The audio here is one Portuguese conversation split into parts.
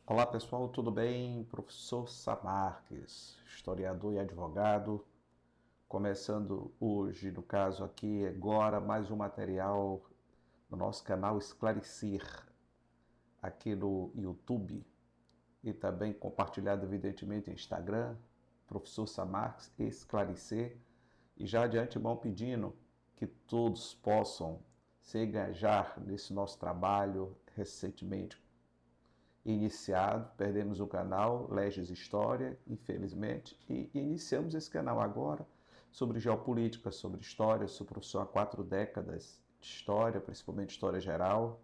Olá pessoal, tudo bem? Professor Samarques, historiador e advogado, começando hoje, no caso aqui, agora mais um material no nosso canal Esclarecer, aqui no YouTube e também compartilhado evidentemente no Instagram, Professor Samarques Esclarecer, e já de antemão pedindo que todos possam se engajar nesse nosso trabalho recentemente iniciado, perdemos o canal Leges História, infelizmente, e iniciamos esse canal agora sobre geopolítica, sobre história. Sou professor há 4 décadas de história, principalmente história geral,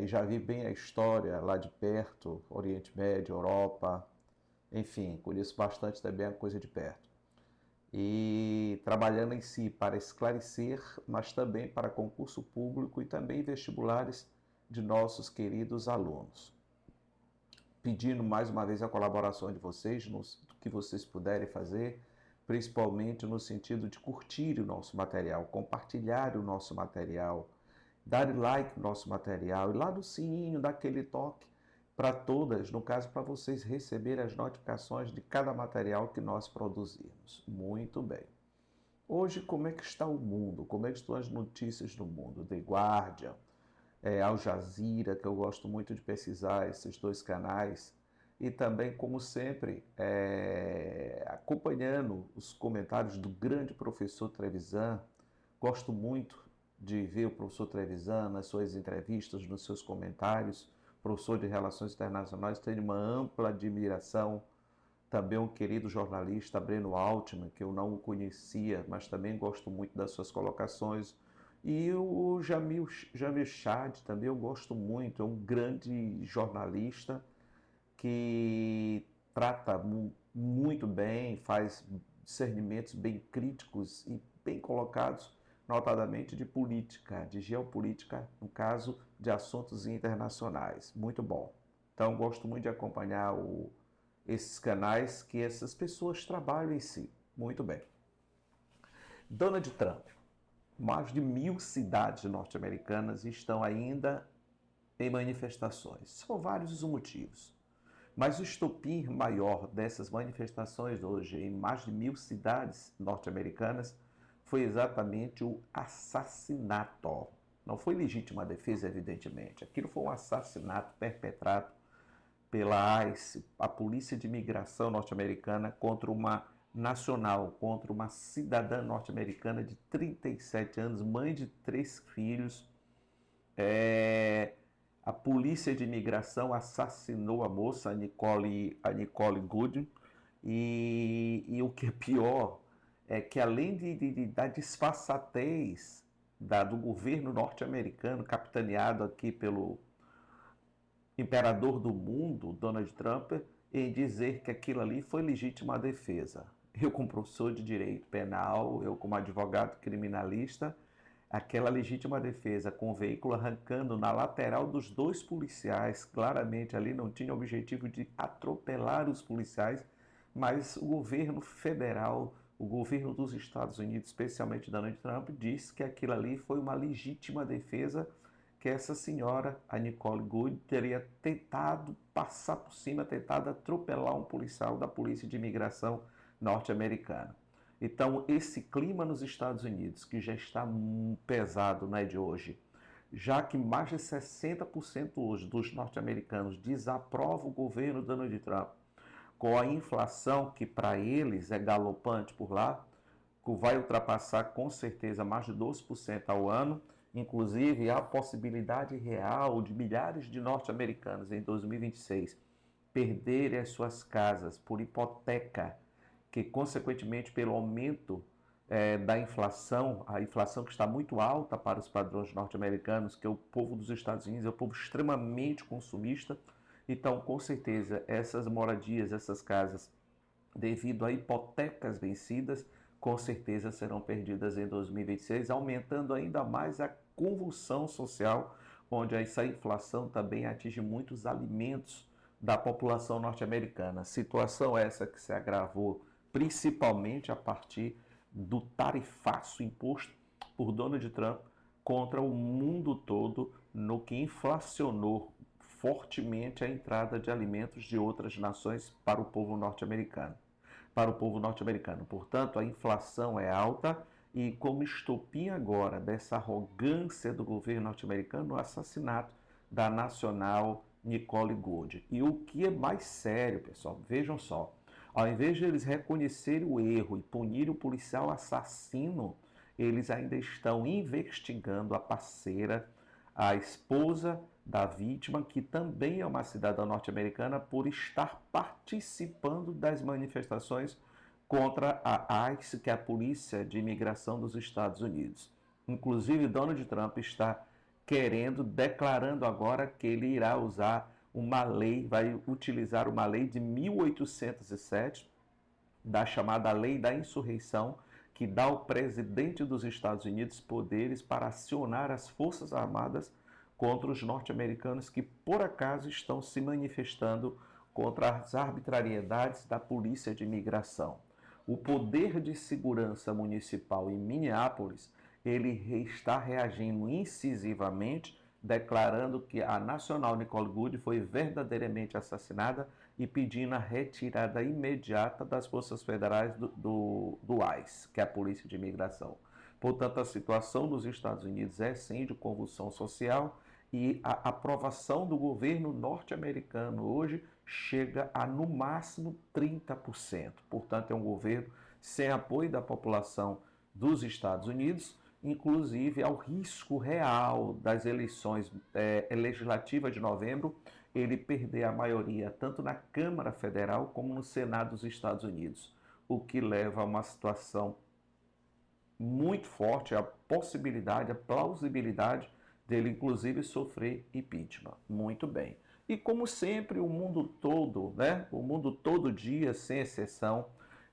e já vi bem a história lá de perto, Oriente Médio, Europa, enfim, conheço bastante também a coisa de perto. E trabalhando em si para esclarecer, mas também para concurso público e também vestibulares de nossos queridos alunos. Pedindo mais uma vez a colaboração de vocês, no que vocês puderem fazer, principalmente no sentido de curtir o nosso material, compartilhar o nosso material, dar like no nosso material e lá no sininho, dar aquele toque para todas, no caso para vocês receberem as notificações de cada material que nós produzimos. Muito bem. Hoje, como é que está o mundo? Como é que estão as notícias do mundo? The Guardian, Al Jazeera, que eu gosto muito de pesquisar esses dois canais, e também, como sempre, acompanhando os comentários do grande professor Trevisan. Gosto muito de ver o professor Trevisan nas suas entrevistas, nos seus comentários. Professor de Relações Internacionais, tenho uma ampla admiração. Também um querido jornalista, Breno Altman, que eu não o conhecia, mas também gosto muito das suas colocações. E o Jamil Chad também eu gosto muito, é um grande jornalista que trata muito bem, faz discernimentos bem críticos e bem colocados, notadamente de política, de geopolítica, no caso de assuntos internacionais. Muito bom. Então, gosto muito de acompanhar esses canais que essas pessoas trabalham em si. Muito bem. Donald Trump. Mais de 1.000 cidades norte-americanas estão ainda em manifestações. São vários os motivos. Mas o estopim maior dessas manifestações hoje, em mais de 1.000 cidades norte-americanas, foi exatamente o assassinato. Não foi legítima defesa, evidentemente. Aquilo foi um assassinato perpetrado pela ICE, a Polícia de Imigração norte-americana, contra uma nacional, contra uma cidadã norte-americana de 37 anos, mãe de 3 filhos. A Polícia de Imigração assassinou a moça, a Nicole Gooding, e o que é pior é que, além da disfarçatez do governo norte-americano, capitaneado aqui pelo imperador do mundo, Donald Trump, em dizer que aquilo ali foi legítima defesa. Eu, como professor de direito penal, eu como advogado criminalista, aquela legítima defesa com o veículo arrancando na lateral dos dois policiais, claramente ali não tinha o objetivo de atropelar os policiais, mas o governo federal, o governo dos Estados Unidos, especialmente Donald Trump, disse que aquilo ali foi uma legítima defesa, que essa senhora, a Nicole Gould, teria tentado passar por cima, tentado atropelar um policial da Polícia de Imigração norte-americana. Então, esse clima nos Estados Unidos, que já está pesado, não é de hoje, já que mais de 60% hoje dos norte-americanos desaprovam o governo Donald Trump, com a inflação que para eles é galopante por lá, que vai ultrapassar com certeza mais de 12% ao ano. Inclusive, há a possibilidade real de milhares de norte-americanos em 2026 perderem as suas casas por hipoteca, que consequentemente pelo aumento da inflação, a inflação que está muito alta para os padrões norte-americanos, que é o povo dos Estados Unidos é um povo extremamente consumista. Então, com certeza, essas moradias, essas casas, devido a hipotecas vencidas, com certeza serão perdidas em 2026, aumentando ainda mais a convulsão social, onde essa inflação também atinge muitos alimentos da população norte-americana. Situação essa que se agravou principalmente a partir do tarifaço imposto por Donald Trump contra o mundo todo, no que inflacionou fortemente a entrada de alimentos de outras nações para o povo norte-americano. Portanto, a inflação é alta e como estopim agora dessa arrogância do governo norte-americano, o assassinato da nacional Nicole Gold. E o que é mais sério, pessoal, vejam só, ao invés de eles reconhecerem o erro e punirem o policial assassino, eles ainda estão investigando a parceira, a esposa da vítima, que também é uma cidadã norte-americana, por estar participando das manifestações contra a ICE, que é a Polícia de Imigração dos Estados Unidos. Inclusive, Donald Trump está declarando agora que ele irá usar uma lei, vai utilizar uma lei de 1807, da chamada Lei da Insurreição, que dá ao presidente dos Estados Unidos poderes para acionar as Forças Armadas contra os norte-americanos que, por acaso, estão se manifestando contra as arbitrariedades da Polícia de Imigração. O poder de segurança municipal em Minneapolis, ele está reagindo incisivamente, declarando que a nacional Nicole Gould foi verdadeiramente assassinada e pedindo a retirada imediata das forças federais do ICE, que é a Polícia de Imigração. Portanto, a situação nos Estados Unidos é sim de convulsão social e a aprovação do governo norte-americano hoje chega a no máximo 30%. Portanto, é um governo sem apoio da população dos Estados Unidos, inclusive ao risco real das eleições legislativas de novembro, ele perder a maioria tanto na Câmara Federal como no Senado dos Estados Unidos, o que leva a uma situação muito forte, a possibilidade, a plausibilidade dele inclusive sofrer impeachment. Muito bem. E como sempre, o mundo todo, o mundo todo dia, sem exceção,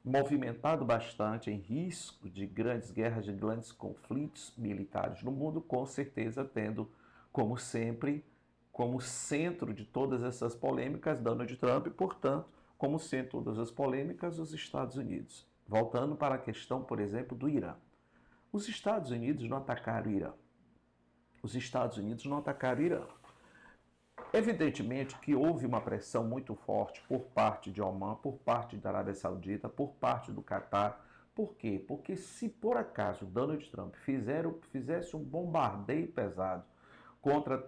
movimentado bastante, em risco de grandes guerras, de grandes conflitos militares no mundo, com certeza tendo, como sempre, como centro de todas essas polêmicas, Donald Trump, e, portanto, como centro de todas as polêmicas, os Estados Unidos. Voltando para a questão, por exemplo, do Irã. Os Estados Unidos não atacaram o Irã. Os Estados Unidos não atacaram o Irã. Evidentemente que houve uma pressão muito forte por parte de Oman, por parte da Arábia Saudita, por parte do Catar. Por quê? Porque se por acaso Donald Trump fizesse um bombardeio pesado contra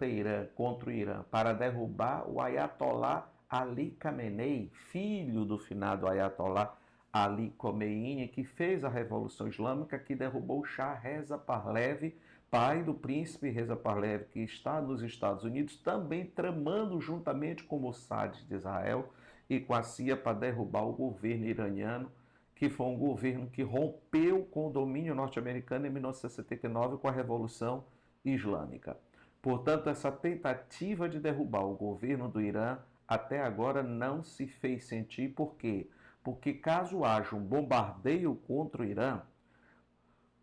o Irã para derrubar o Ayatollah Ali Khamenei, filho do finado Ayatollah Ali Khomeini, que fez a Revolução Islâmica, que derrubou Shah Reza Pahlavi, pai do príncipe Reza Pahlavi, que está nos Estados Unidos, também tramando juntamente com o Mossad de Israel e com a CIA para derrubar o governo iraniano, que foi um governo que rompeu com o domínio norte-americano em 1979 com a Revolução Islâmica. Portanto, essa tentativa de derrubar o governo do Irã até agora não se fez sentir. Por quê? Porque caso haja um bombardeio contra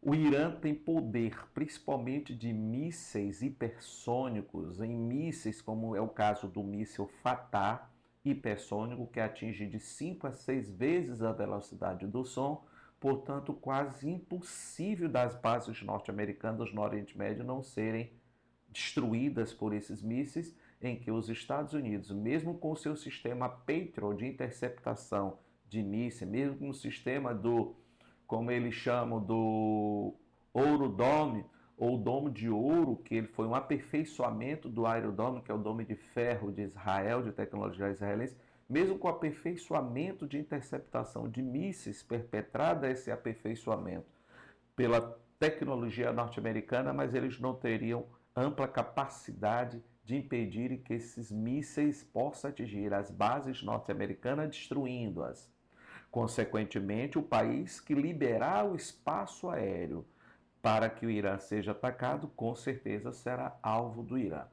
o Irã tem poder, principalmente de mísseis hipersônicos, em mísseis como é o caso do míssil Fatah, hipersônico, que atinge de 5 a 6 vezes a velocidade do som, portanto quase impossível das bases norte-americanas no Oriente Médio não serem destruídas por esses mísseis, em que os Estados Unidos, mesmo com o seu sistema Patriot de interceptação de mísseis, mesmo no sistema como eles chamam, do Ouro Dome, ou Domo de Ouro, que ele foi um aperfeiçoamento do Iron Dome, que é o Dome de Ferro de Israel, de tecnologia israelense, mesmo com o aperfeiçoamento de interceptação de mísseis, perpetrado esse aperfeiçoamento pela tecnologia norte-americana, mas eles não teriam ampla capacidade de impedir que esses mísseis possam atingir as bases norte-americanas, destruindo-as. Consequentemente, o país que liberar o espaço aéreo para que o Irã seja atacado, com certeza será alvo do Irã.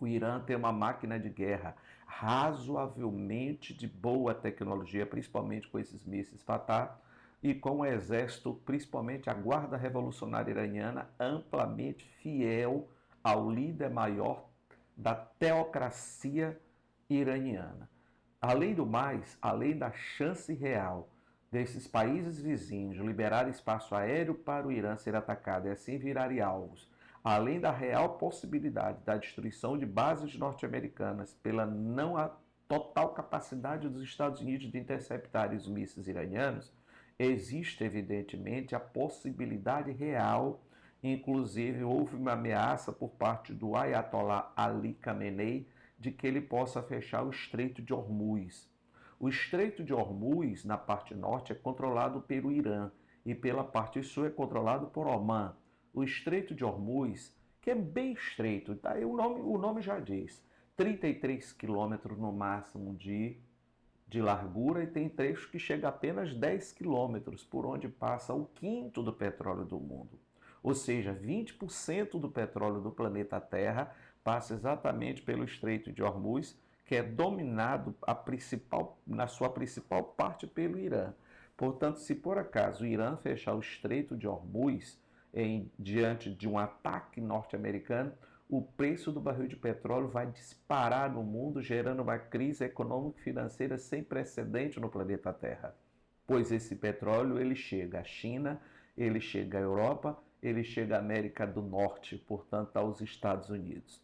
O Irã tem uma máquina de guerra razoavelmente de boa tecnologia, principalmente com esses mísseis Fatah, e com o exército, principalmente a Guarda Revolucionária Iraniana, amplamente fiel ao líder maior da teocracia iraniana. Além do mais, além da chance real desses países vizinhos liberar espaço aéreo para o Irã ser atacado e assim virarem alvos além da real possibilidade da destruição de bases norte-americanas pela não a total capacidade dos Estados Unidos de interceptar os mísseis iranianos, existe evidentemente a possibilidade real, inclusive houve uma ameaça por parte do Ayatollah Ali Khamenei de que ele possa fechar o Estreito de Hormuz. O Estreito de Hormuz, na parte norte, é controlado pelo Irã e pela parte sul é controlado por Omã. O Estreito de Hormuz, que é bem estreito, tá? O nome já diz, 33 quilômetros no máximo de largura e tem trechos que chega a apenas 10 quilômetros, por onde passa o quinto do petróleo do mundo. Ou seja, 20% do petróleo do planeta Terra passa exatamente pelo Estreito de Hormuz, que é dominado na sua principal parte pelo Irã. Portanto, se por acaso o Irã fechar o Estreito de Hormuz diante de um ataque norte-americano, o preço do barril de petróleo vai disparar no mundo, gerando uma crise econômica e financeira sem precedente no planeta Terra. Pois esse petróleo ele chega à China, ele chega à Europa, ele chega à América do Norte, portanto aos Estados Unidos.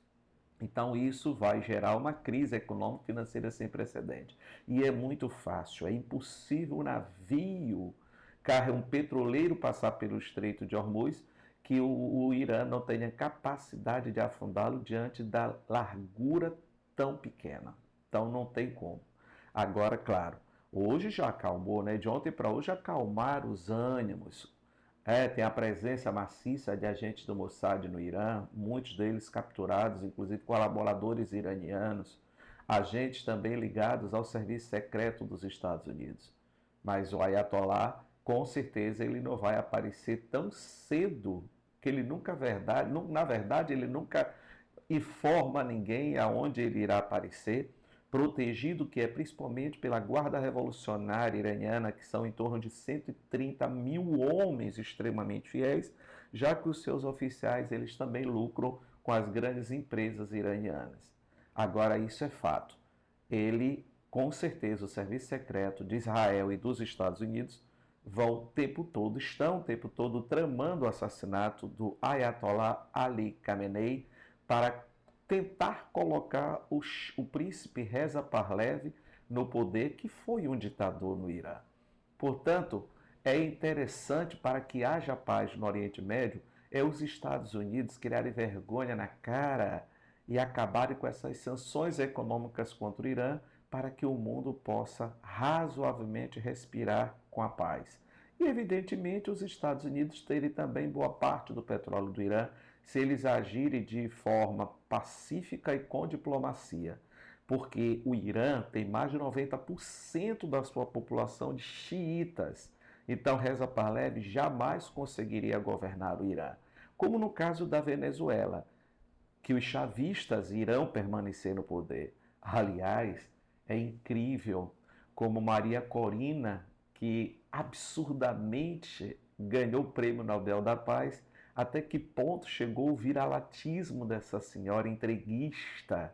Então isso vai gerar uma crise econômica e financeira sem precedente. E é muito fácil, é impossível um navio, um petroleiro passar pelo Estreito de Hormuz, que o Irã não tenha capacidade de afundá-lo diante da largura tão pequena. Então não tem como. Agora, claro, hoje já acalmou, né? De ontem para hoje acalmaram os ânimos. Tem a presença maciça de agentes do Mossad no Irã, muitos deles capturados, inclusive colaboradores iranianos, agentes também ligados ao serviço secreto dos Estados Unidos. Mas o Ayatollah, com certeza, ele não vai aparecer tão cedo, que ele nunca, na verdade, ele nunca informa ninguém aonde ele irá aparecer, protegido que é principalmente pela Guarda Revolucionária Iraniana, que são em torno de 130 mil homens extremamente fiéis, já que os seus oficiais eles também lucram com as grandes empresas iranianas. Agora, isso é fato. Ele, com certeza, o serviço secreto de Israel e dos Estados Unidos estão o tempo todo tramando o assassinato do Ayatollah Ali Khamenei para tentar colocar o príncipe Reza Pahlavi no poder, que foi um ditador no Irã. Portanto, é interessante para que haja paz no Oriente Médio, os Estados Unidos criarem vergonha na cara e acabarem com essas sanções econômicas contra o Irã para que o mundo possa razoavelmente respirar com a paz. E, evidentemente, os Estados Unidos terem também boa parte do petróleo do Irã, se eles agirem de forma pacífica e com diplomacia. Porque o Irã tem mais de 90% da sua população de xiitas. Então, Reza Pahlavi jamais conseguiria governar o Irã. Como no caso da Venezuela, que os chavistas irão permanecer no poder. Aliás, é incrível como Maria Corina, que absurdamente ganhou o Prêmio Nobel da Paz, até que ponto chegou o viralatismo dessa senhora entreguista,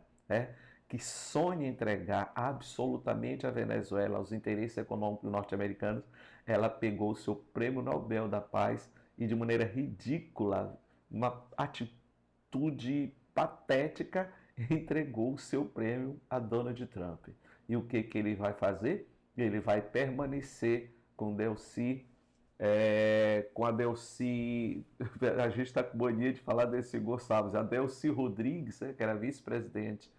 que sonha entregar absolutamente a Venezuela aos interesses econômicos norte-americanos. Ela pegou o seu Prêmio Nobel da Paz e, de maneira ridícula, uma atitude patética, entregou o seu prêmio a Donald Trump. E o que ele vai fazer? Ele vai permanecer com a Delcy, a gente está com mania de falar Delcy Gonçalves, a Delcy Rodrigues, que era vice-presidente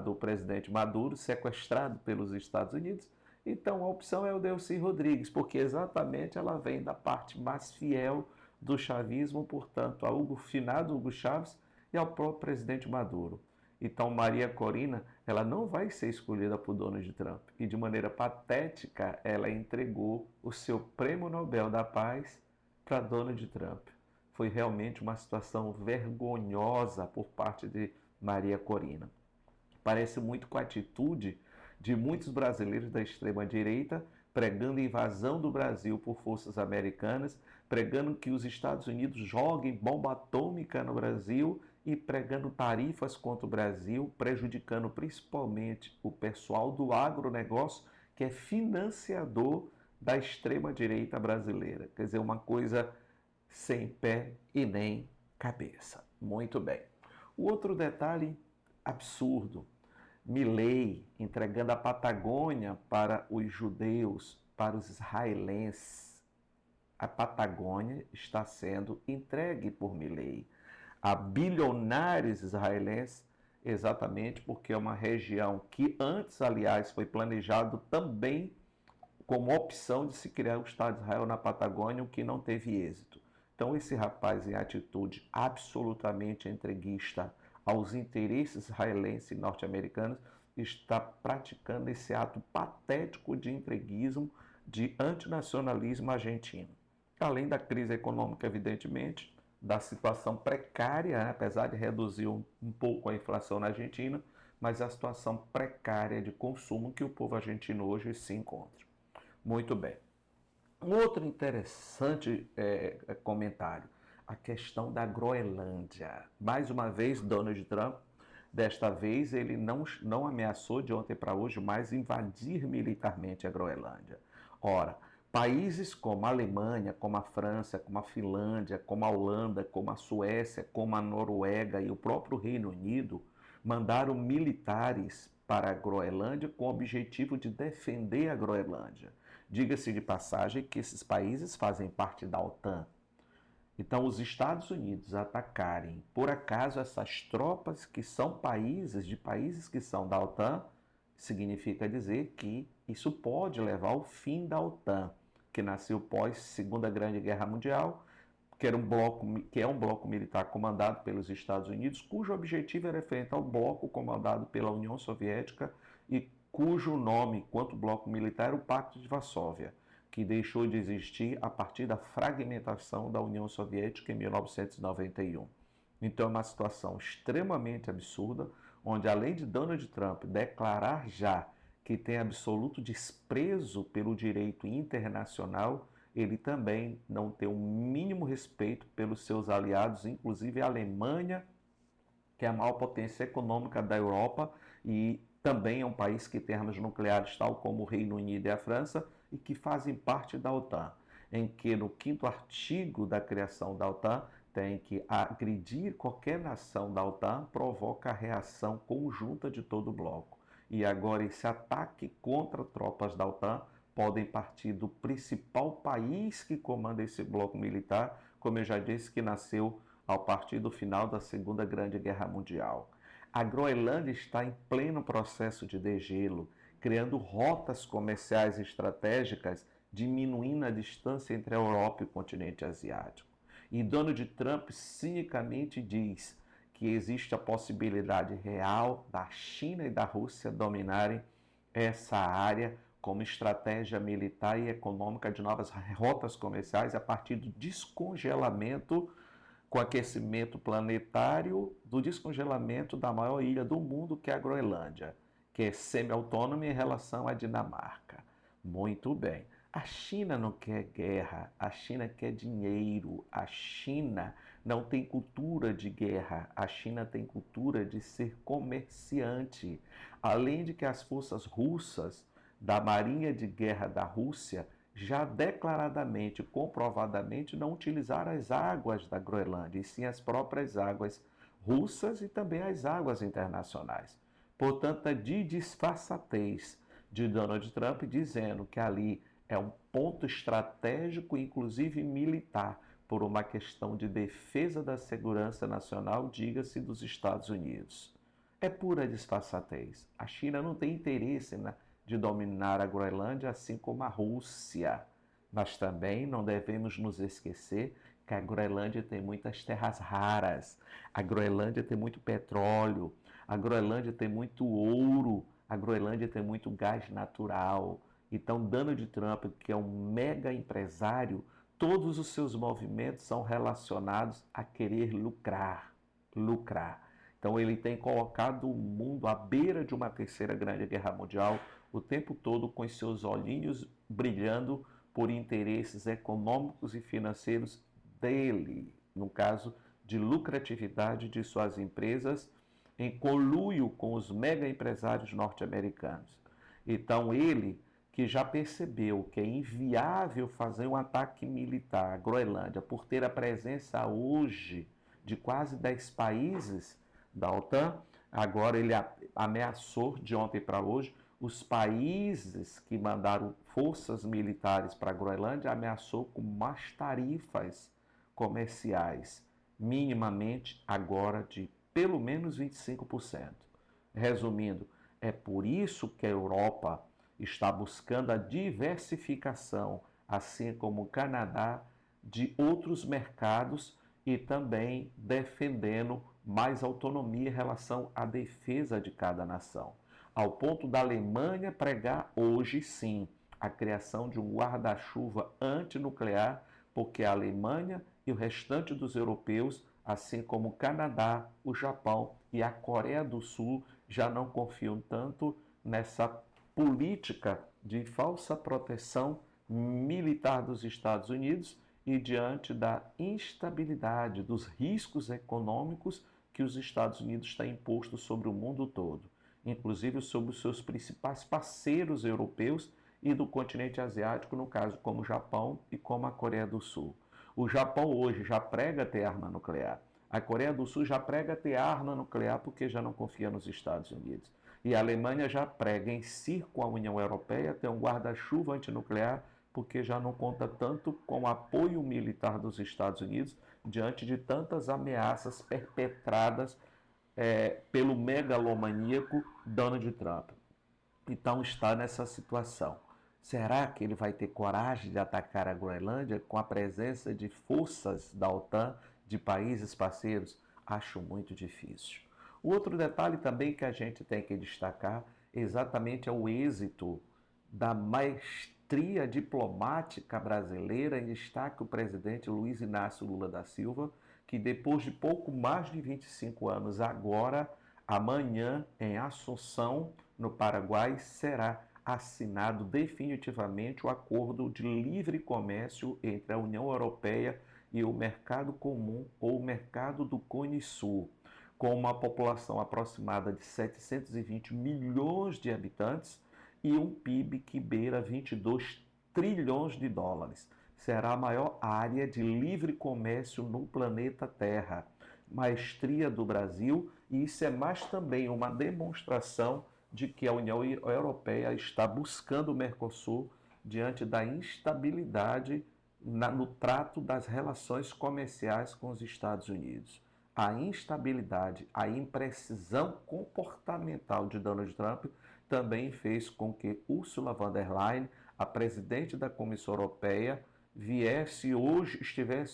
do presidente Maduro, sequestrado pelos Estados Unidos. Então a opção é o Delcy Rodrigues, porque exatamente ela vem da parte mais fiel do chavismo, portanto, ao finado Hugo Chávez e ao próprio presidente Maduro. Então, Maria Corina, ela não vai ser escolhida por Donald Trump. E, de maneira patética, ela entregou o seu Prêmio Nobel da Paz para Donald Trump. Foi realmente uma situação vergonhosa por parte de Maria Corina. Parece muito com a atitude de muitos brasileiros da extrema-direita, pregando a invasão do Brasil por forças americanas, pregando que os Estados Unidos joguem bomba atômica no Brasil e pregando tarifas contra o Brasil, prejudicando principalmente o pessoal do agronegócio, que é financiador da extrema-direita brasileira. Quer dizer, uma coisa sem pé e nem cabeça. Muito bem. O outro detalhe absurdo, Milei entregando a Patagônia para os judeus, para os israelenses. A Patagônia está sendo entregue por Milei a bilionários israelenses, exatamente porque é uma região que antes, aliás, foi planejado também como opção de se criar o Estado de Israel na Patagônia, o que não teve êxito. Então, esse rapaz, em atitude absolutamente entreguista aos interesses israelenses e norte-americanos, está praticando esse ato patético de entreguismo, de antinacionalismo argentino. Além da crise econômica, evidentemente, da situação precária, né, apesar de reduzir um pouco a inflação na Argentina, mas a situação precária de consumo que o povo argentino hoje se encontra. Muito bem. Um outro interessante comentário, a questão da Groenlândia. Mais uma vez, Donald Trump, desta vez ele não ameaçou de ontem para hoje mais invadir militarmente a Groenlândia. Ora, países como a Alemanha, como a França, como a Finlândia, como a Holanda, como a Suécia, como a Noruega e o próprio Reino Unido mandaram militares para a Groenlândia com o objetivo de defender a Groenlândia. Diga-se de passagem que esses países fazem parte da OTAN. Então, os Estados Unidos atacarem, por acaso, essas tropas que são países que são da OTAN, significa dizer que isso pode levar ao fim da OTAN, que nasceu pós Segunda Grande Guerra Mundial, que é um bloco militar comandado pelos Estados Unidos, cujo objetivo era enfrentar o bloco comandado pela União Soviética e cujo nome, quanto bloco militar, era o Pacto de Varsóvia, que deixou de existir a partir da fragmentação da União Soviética em 1991. Então é uma situação extremamente absurda, onde além de Donald Trump declarar já que tem absoluto desprezo pelo direito internacional, ele também não tem o mínimo respeito pelos seus aliados, inclusive a Alemanha, que é a maior potência econômica da Europa e também é um país que tem armas nucleares, tal como o Reino Unido e a França, e que fazem parte da OTAN, em que no 5º artigo da criação da OTAN tem que agredir qualquer nação da OTAN provoca a reação conjunta de todo o bloco. E agora esse ataque contra tropas da OTAN podem partir do principal país que comanda esse bloco militar, como eu já disse, que nasceu ao partir do final da Segunda Grande Guerra Mundial. A Groenlândia está em pleno processo de degelo, criando rotas comerciais estratégicas, diminuindo a distância entre a Europa e o continente asiático. E Donald Trump cinicamente diz que existe a possibilidade real da China e da Rússia dominarem essa área como estratégia militar e econômica de novas rotas comerciais a partir do descongelamento com aquecimento planetário do descongelamento da maior ilha do mundo, que é a Groenlândia, que é semi-autônoma em relação à Dinamarca. Muito bem. A China não quer guerra, a China quer dinheiro, a China não tem cultura de guerra, a China tem cultura de ser comerciante. Além de que as forças russas da Marinha de Guerra da Rússia já declaradamente, comprovadamente, não utilizaram as águas da Groenlândia, e sim as próprias águas russas e também as águas internacionais. Portanto, é de disfarçatez de Donald Trump dizendo que ali é um ponto estratégico, inclusive militar, por uma questão de defesa da segurança nacional, diga-se dos Estados Unidos. É pura disfarçatez. A China não tem interesse de dominar a Groenlândia, assim como a Rússia. Mas também não devemos nos esquecer que a Groenlândia tem muitas terras raras, a Groenlândia tem muito petróleo, a Groenlândia tem muito ouro, a Groenlândia tem muito gás natural. Então, Donald Trump, que é um mega empresário, todos os seus movimentos são relacionados a querer lucrar, lucrar. Então, ele tem colocado o mundo à beira de uma terceira grande guerra mundial, o tempo todo com os seus olhinhos brilhando por interesses econômicos e financeiros dele, no caso de lucratividade de suas empresas, em conluio com os mega empresários norte-americanos. Então ele, que já percebeu que é inviável fazer um ataque militar à Groenlândia por ter a presença hoje de quase 10 países da OTAN. Agora ele ameaçou de ontem para hoje os países que mandaram forças militares para a Groenlândia, ameaçou com mais tarifas comerciais, minimamente agora de pelo menos 25%. Resumindo, é por isso que a Europa está buscando a diversificação, assim como o Canadá, de outros mercados e também defendendo mais autonomia em relação à defesa de cada nação. Ao ponto da Alemanha pregar hoje sim a criação de um guarda-chuva antinuclear, porque a Alemanha e o restante dos europeus, assim como o Canadá, o Japão e a Coreia do Sul, já não confiam tanto nessa política de falsa proteção militar dos Estados Unidos e diante da instabilidade, dos riscos econômicos que os Estados Unidos têm imposto sobre o mundo todo, inclusive sobre os seus principais parceiros europeus e do continente asiático, no caso como o Japão e como a Coreia do Sul. O Japão hoje já prega ter arma nuclear. A Coreia do Sul já prega ter arma nuclear porque já não confia nos Estados Unidos. E a Alemanha já prega em si com a União Europeia ter um guarda-chuva antinuclear porque já não conta tanto com o apoio militar dos Estados Unidos diante de tantas ameaças perpetradas pelo megalomaníaco Donald Trump. Então está nessa situação. Será que ele vai ter coragem de atacar a Groenlândia com a presença de forças da OTAN, de países parceiros? Acho muito difícil. O outro detalhe também que a gente tem que destacar exatamente é o êxito da maestria diplomática brasileira, em destaque o presidente Luiz Inácio Lula da Silva, que depois de pouco mais de 25 anos, agora, amanhã, em Assunção, no Paraguai, será assinado definitivamente o acordo de livre comércio entre a União Europeia e o Mercado Comum ou Mercado do Cone Sul, com uma população aproximada de 720 milhões de habitantes e um PIB que beira 22 trilhões de dólares. Será a maior área de livre comércio no planeta Terra. Maestria do Brasil, e isso é mais também uma demonstração de que a União Europeia está buscando o Mercosul diante da instabilidade no trato das relações comerciais com os Estados Unidos. A instabilidade, a imprecisão comportamental de Donald Trump também fez com que Ursula von der Leyen, a presidente da Comissão Europeia, estivesse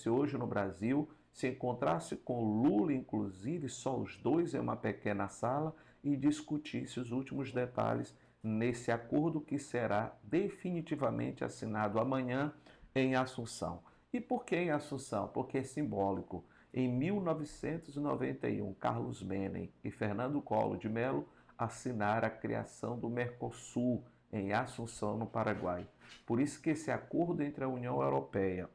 hoje no Brasil, se encontrasse com Lula, inclusive, só os dois em uma pequena sala, e discutisse os últimos detalhes nesse acordo que será definitivamente assinado amanhã em Assunção. E por que em Assunção? Porque é simbólico. Em 1991, Carlos Menem e Fernando Collor de Mello assinaram a criação do Mercosul em Assunção, no Paraguai. Por isso que esse acordo entre a União Europeia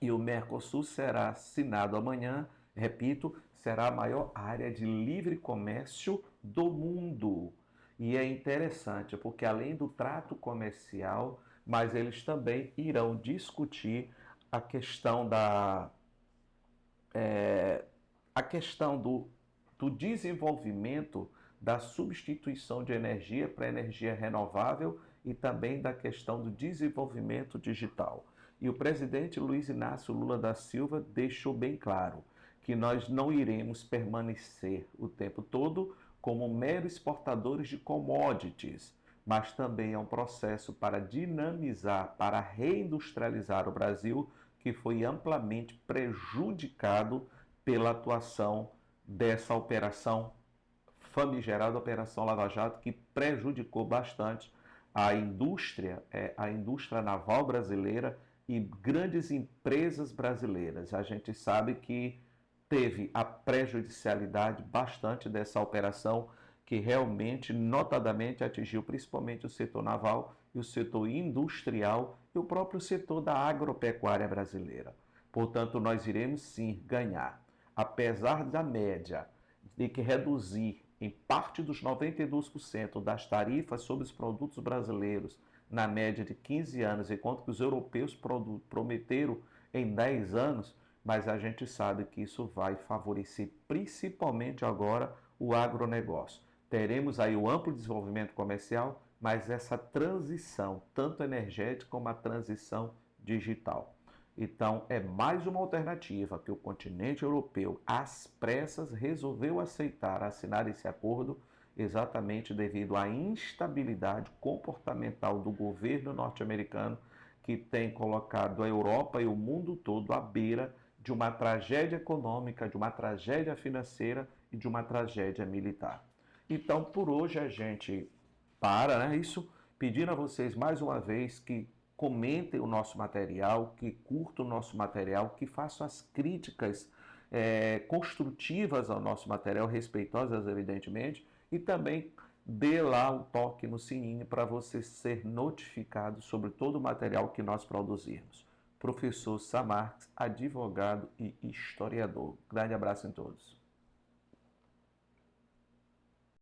e o Mercosul será assinado amanhã, repito, será a maior área de livre comércio do mundo. E é interessante porque além do trato comercial, mas eles também irão discutir a questão do desenvolvimento da substituição de energia para energia renovável e também da questão do desenvolvimento digital. E o presidente Luiz Inácio Lula da Silva deixou bem claro que nós não iremos permanecer o tempo todo como meros exportadores de commodities, mas também é um processo para dinamizar, para reindustrializar o Brasil, que foi amplamente prejudicado pela atuação dessa operação famigerada Operação Lava Jato, que prejudicou bastante a indústria naval brasileira e grandes empresas brasileiras. A gente sabe que teve a prejudicialidade bastante dessa operação, que realmente, notadamente, atingiu principalmente o setor naval e o setor industrial e o próprio setor da agropecuária brasileira. Portanto, nós iremos sim ganhar. Apesar da média de que reduzir em parte dos 92% das tarifas sobre os produtos brasileiros na média de 15 anos, enquanto que os europeus prometeram em 10 anos, mas a gente sabe que isso vai favorecer principalmente agora o agronegócio. Teremos aí o amplo desenvolvimento comercial, mas essa transição, tanto energética como a transição digital. Então, é mais uma alternativa que o continente europeu, às pressas, resolveu aceitar, assinar esse acordo, exatamente devido à instabilidade comportamental do governo norte-americano, que tem colocado a Europa e o mundo todo à beira de uma tragédia econômica, de uma tragédia financeira e de uma tragédia militar. Então, por hoje a gente para, né? Isso pedindo a vocês mais uma vez que comentem o nosso material, que curtam o nosso material, que façam as críticas construtivas ao nosso material, respeitosas, evidentemente, e também dê lá um toque no sininho para você ser notificado sobre todo o material que nós produzirmos. Professor Samarques, advogado e historiador. Grande abraço em todos.